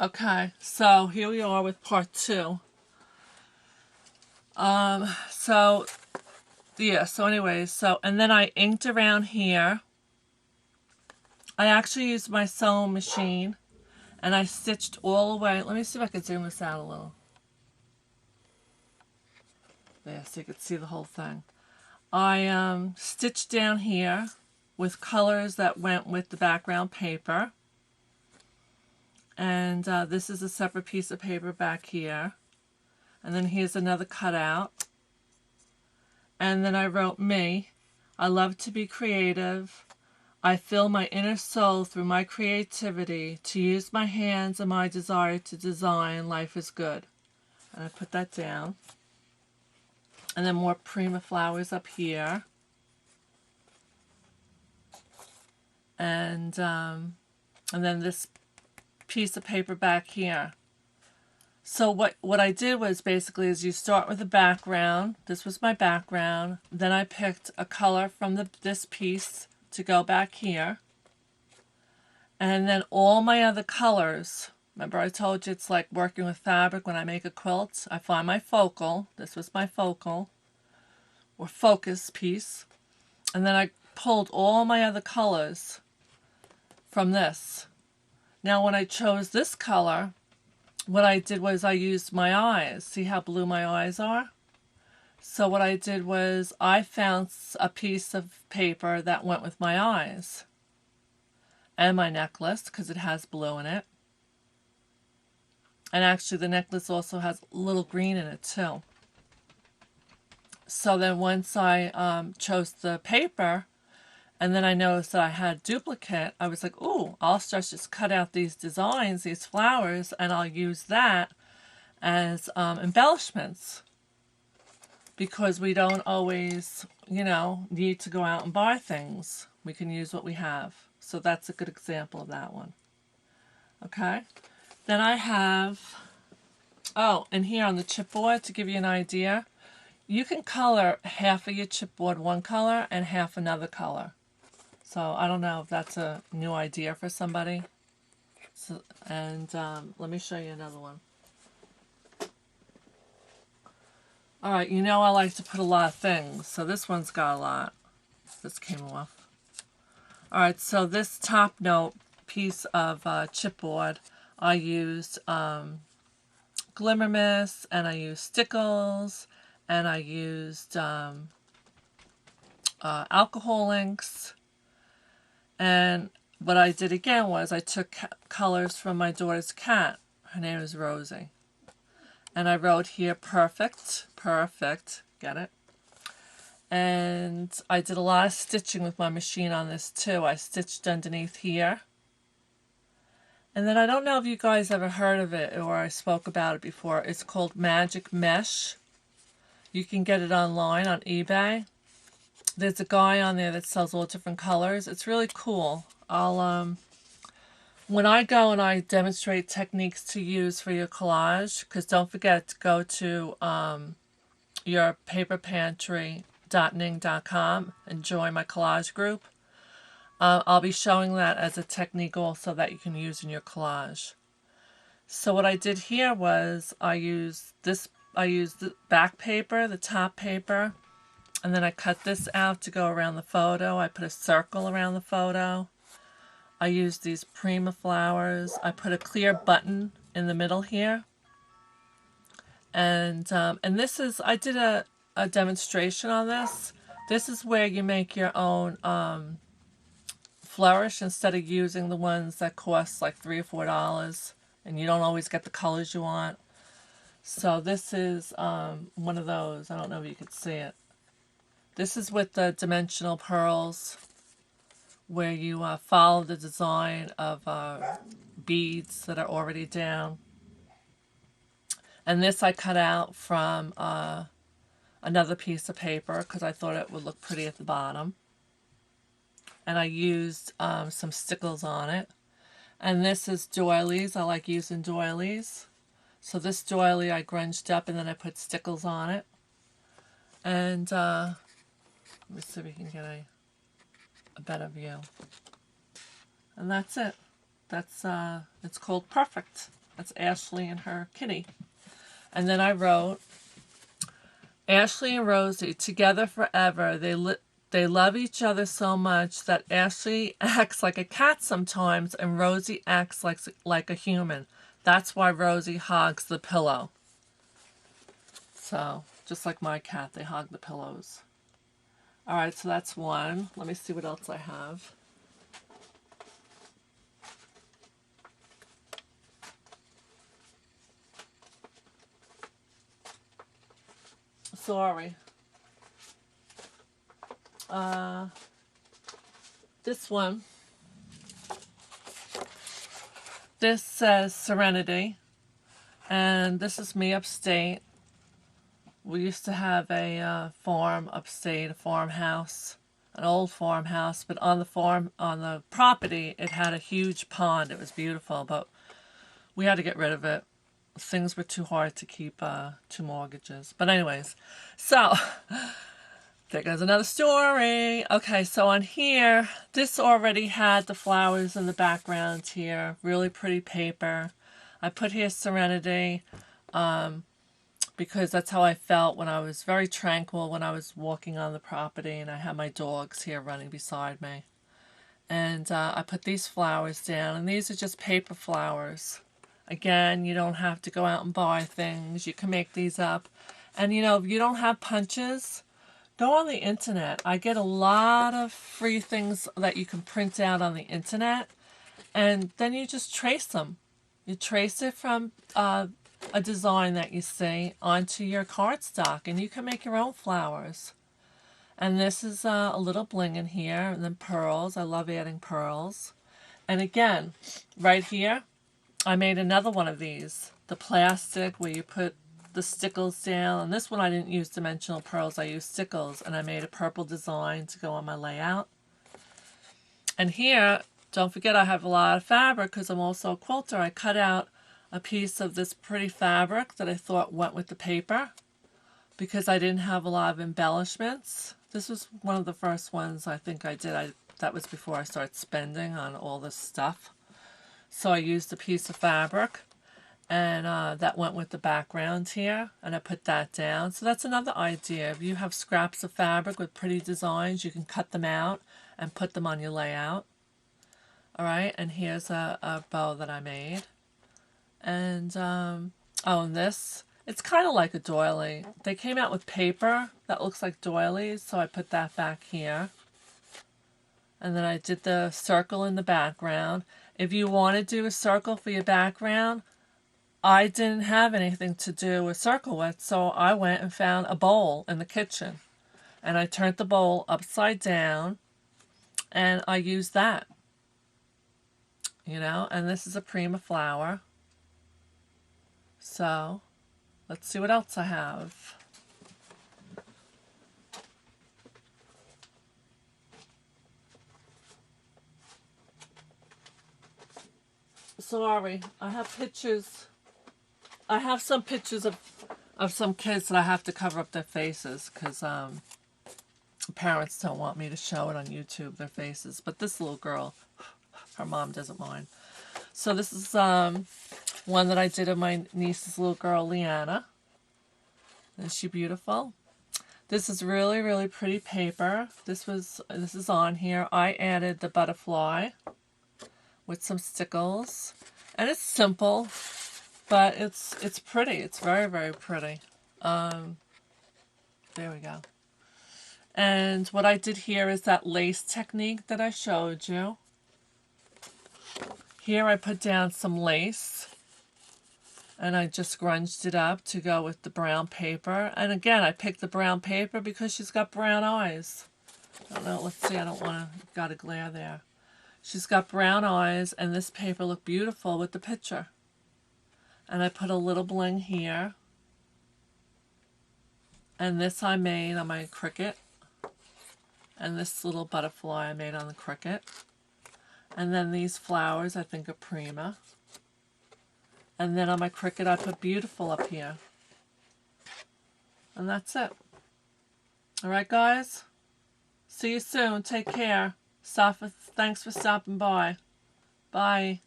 Okay, so here we are with part two. So yeah, so anyways, and then I inked around here. I actually used my sewing machine and I stitched all the way. Let me see if I can zoom this out a little. There, so you can see the whole thing. I stitched down here with colors that went with the background paper. And this is a separate piece of paper back here. And then here's another cutout. And then I wrote me. I love to be creative. I feel my inner soul through my creativity. To use my hands and my desire to design, life is good. And I put that down. And then more Prima flowers up here. And then this piece of paper back here. So what I did was basically is you start with a background. This was my background. Then I picked a color from this piece to go back here. And then all my other colors, remember I told you it's like working with fabric when I make a quilt. I find my focal. This was my focal or focus piece. And then I pulled all my other colors from this. Now when I chose this color, what I did was I used my eyes. See how blue my eyes are? So what I did was I found a piece of paper that went with my eyes and my necklace because it has blue in it. And actually the necklace also has a little green in it too. So then once I chose the paper and then I noticed that I had duplicate, I was like, ooh, I'll just cut out these designs, these flowers, and I'll use that as embellishments. Because we don't always, need to go out and buy things. We can use what we have. So that's a good example of that one. Okay. Then I have, and here on the chipboard, to give you an idea, you can color half of your chipboard one color and half another color. So I don't know if that's a new idea for somebody. So, and let me show you another one. Alright, I like to put a lot of things, so this one's got a lot. This came off. Alright, so this top note piece of chipboard, I used Glimmer Mist, and I used Stickles, and I used alcohol inks. And what I did again was I took colors from my daughter's cat. Her name is Rosie. And I wrote here perfect, get it? And I did a lot of stitching with my machine on this too. I stitched underneath here. And then I don't know if you guys ever heard of it or I spoke about it before. It's called Magic Mesh. You can get it online on eBay. There's a guy on there that sells all different colors. It's really cool. When I go and I demonstrate techniques to use for your collage, because don't forget to go to your paperpantry.ning.com and join my collage group. I'll be showing that as a technique also that you can use in your collage. So what I did here was I used the back paper, the top paper, and then I cut this out to go around the photo. I put a circle around the photo. I used these Prima flowers. I put a clear button in the middle here. And this is, I did a demonstration on this. This is where you make your own flourish instead of using the ones that cost like $3 or $4 and you don't always get the colors you want. So this is one of those. I don't know if you could see it. This is with the dimensional pearls where you follow the design of beads that are already down. And this I cut out from another piece of paper because I thought it would look pretty at the bottom. And I used some stickles on it. And this is doilies. I like using doilies. So this doily I grunged up and then I put stickles on it. And let me see if we can get a better view. And that's it. That's it's called Perfect. That's Ashley and her kitty. And then I wrote, Ashley and Rosie, together forever. They love each other so much that Ashley acts like a cat sometimes and Rosie acts like a human. That's why Rosie hogs the pillow. So, just like my cat, they hog the pillows. Alright, so that's one. Let me see what else I have. Sorry. This one. This says Serenity. And this is me upstate. We used to have a farm upstate, a farmhouse, an old farmhouse, but on the property, it had a huge pond. It was beautiful, but we had to get rid of it. Things were too hard to keep, 2 mortgages. But anyways, so there goes another story. Okay, so on here, this already had the flowers in the background here. Really pretty paper. I put here Serenity. Because that's how I felt when I was very tranquil when I was walking on the property and I had my dogs here running beside me. And I put these flowers down, and these are just paper flowers. Again, you don't have to go out and buy things. You can make these up. And you know, if you don't have punches, go on the internet. I get a lot of free things that you can print out on the internet, and then you just trace them. You trace it from a design that you see onto your cardstock, and you can make your own flowers. And this is a little bling in here, and then pearls. I love adding pearls. And again, right here, I made another one of these. The plastic where you put the stickles down. And this one I didn't use dimensional pearls, I used stickles, and I made a purple design to go on my layout. And here, don't forget I have a lot of fabric because I'm also a quilter. I cut out a piece of this pretty fabric that I thought went with the paper because I didn't have a lot of embellishments. This was one of the first ones I think I did. That was before I started spending on all this stuff. So I used a piece of fabric, and that went with the background here, and I put that down. So that's another idea. If you have scraps of fabric with pretty designs, you can cut them out and put them on your layout. Alright, and here's a bow that I made. And, and this, it's kind of like a doily. They came out with paper that looks like doilies, so I put that back here. And then I did the circle in the background. If you want to do a circle for your background, I didn't have anything to do a circle with, so I went and found a bowl in the kitchen. And I turned the bowl upside down, and I used that. You know, and this is a Prima flower. So, let's see what else I have. Sorry, I have pictures. I have some pictures of some kids that I have to cover up their faces because parents don't want me to show it on YouTube, their faces. But this little girl, her mom doesn't mind. So this is one that I did of my niece's little girl, Leanna. Isn't she beautiful? This is really, really pretty paper. This is on here. I added the butterfly with some stickles. And it's simple, but it's pretty. It's very, very pretty. There we go. And what I did here is that lace technique that I showed you. Here I put down some lace, and I just scrunched it up to go with the brown paper. And again, I picked the brown paper because she's got brown eyes. I don't know, let's see, I don't want to, got a glare there. She's got brown eyes, and this paper looked beautiful with the picture. And I put a little bling here. And this I made on my Cricut. And this little butterfly I made on the Cricut. And then these flowers I think are Prima. And then on my Cricut I put beautiful up here. And that's it. Alright guys? See you soon. Take care. Thanks for stopping by. Bye.